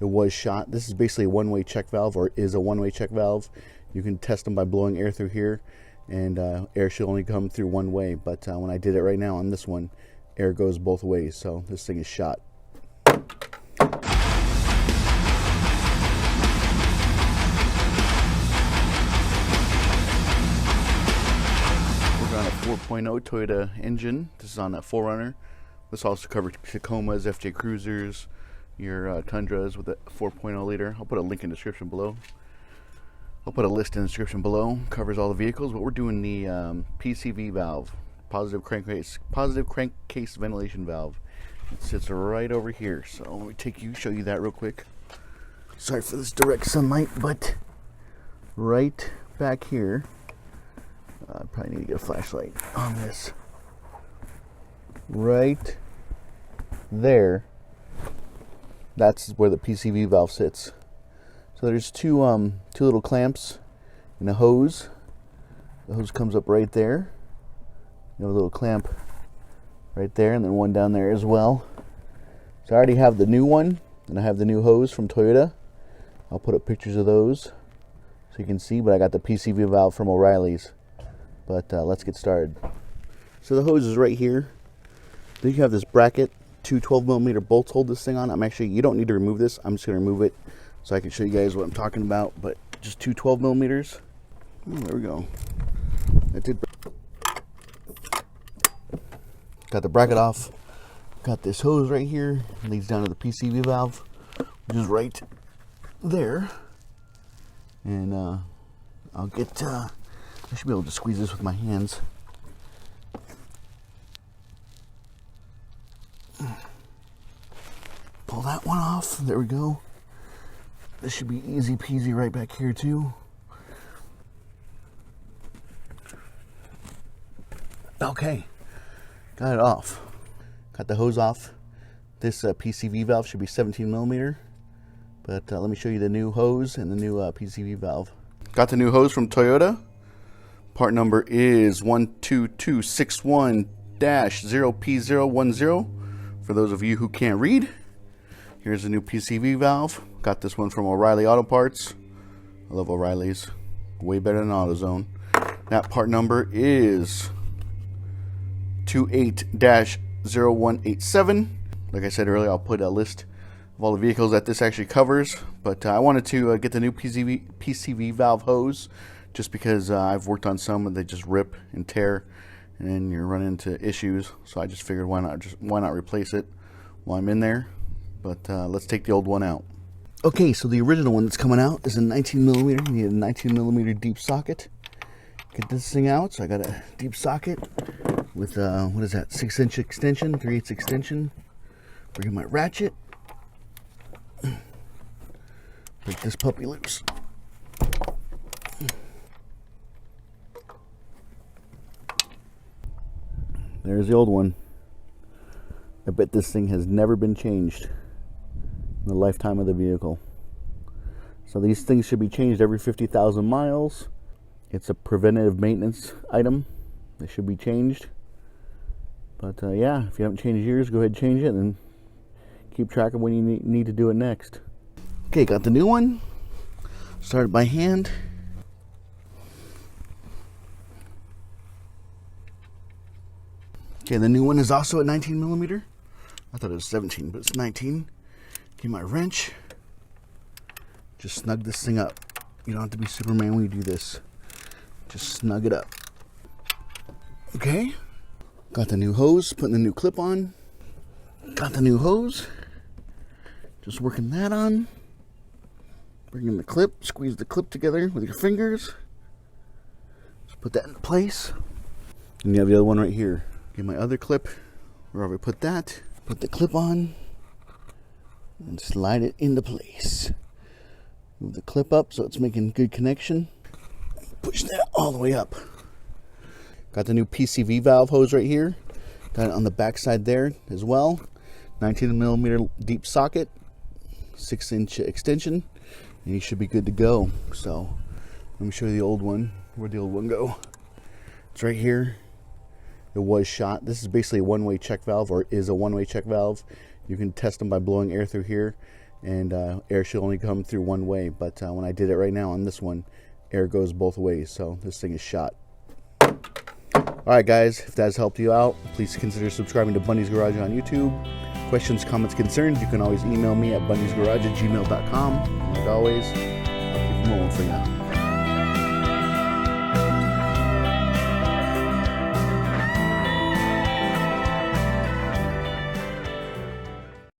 It was shot. This is basically a one-way check valve, or is a one-way check valve. You can test them by blowing air through here, and air should only come through one way. But when I did it right now on this one, air goes both ways, so this thing is shot. We're on a 4.0 Toyota engine. This is on that 4Runner. This also covers Tacomas, FJ Cruisers, your Tundras with a 4.0 liter. I'll put a link in the description below. I'll put a list in the description below. Covers all the vehicles, but we're doing the PCV valve, positive crankcase ventilation valve. It sits right over here. So let me show you that real quick. Sorry for this direct sunlight, but right back here, I probably need to get a flashlight on this. Right there, that's where the PCV valve sits. So there's two little clamps and a hose. The hose comes up right there. You have a little clamp right there, and then one down there as well. So I already have the new one, and I have the new hose from Toyota. I'll put up pictures of those so you can see, but I got the PCV valve from O'Reilly's. But let's get started. So the hose is right here. Then you have this bracket, two 12mm bolts hold this thing on. You don't need to remove this. I'm just going to remove it so I can show you guys what I'm talking about. But just two 12mm. There we go. That did. Got the bracket off. Got this hose right here. It leads down to the PCV valve, which is right there. And I'll get. I should be able to squeeze this with my hands. Pull that one off. There we go. This should be easy peasy right back here too. Okay, got it off. Got the hose off. This PCV valve should be 17mm, but let me show you the new hose and the new PCV valve. Got the new hose from Toyota. Part number is 12261-0P010. For those of you who can't read, here's the new PCV valve. Got this one from O'Reilly Auto Parts. I love O'Reilly's. Way better than AutoZone. That part number is 28-0187. Like I said earlier, I'll put a list of all the vehicles that this actually covers. But I wanted to get the new PCV valve hose just because I've worked on some and they just rip and tear, and then you're running into issues. So I just figured why not replace it while I'm in there. But let's take the old one out. Okay, so the original one that's coming out is a 19mm. You need a 19mm deep socket. Get this thing out. So I got a deep socket with what is that? 6-inch extension, 3/8 extension. Bring in my ratchet. Break this puppy loose. There's the old one. I bet this thing has never been changed in the lifetime of the vehicle. So these things should be changed every 50,000 miles. It's a preventative maintenance item. They should be changed. But yeah, if you haven't changed yours, go ahead and change it and keep track of when you need to do it next. Okay, got the new one. Started by hand. Okay, the new one is also at 19mm. I thought it was 17, but it's 19. Get my wrench. Just snug this thing up. You don't have to be Superman when you do this. Just snug it up. Okay. Got the new hose, putting the new clip on. Got the new hose. Just working that on. Bring in the clip, squeeze the clip together with your fingers. Just put that in place. And you have the other one right here. Get my other clip, wherever I put that. Put the clip on and slide it into place. Move the clip up so it's making good connection. Push that all the way up. Got the new PCV valve hose right here. Got it on the back side there as well. 19mm deep socket, 6-inch extension, and you should be good to go. So let me show you the old one. Where'd the old one go? It's right here. It was shot. This is basically a one-way check valve, or is a one-way check valve. You can test them by blowing air through here, and air should only come through one way. But when I did it right now on this one, air goes both ways, so this thing is shot. Alright guys, if that has helped you out, please consider subscribing to Bundys Garage on YouTube. Questions, comments, concerns, you can always email me at bundysgarage@gmail.com. Like always, I'll keep them rolling for you.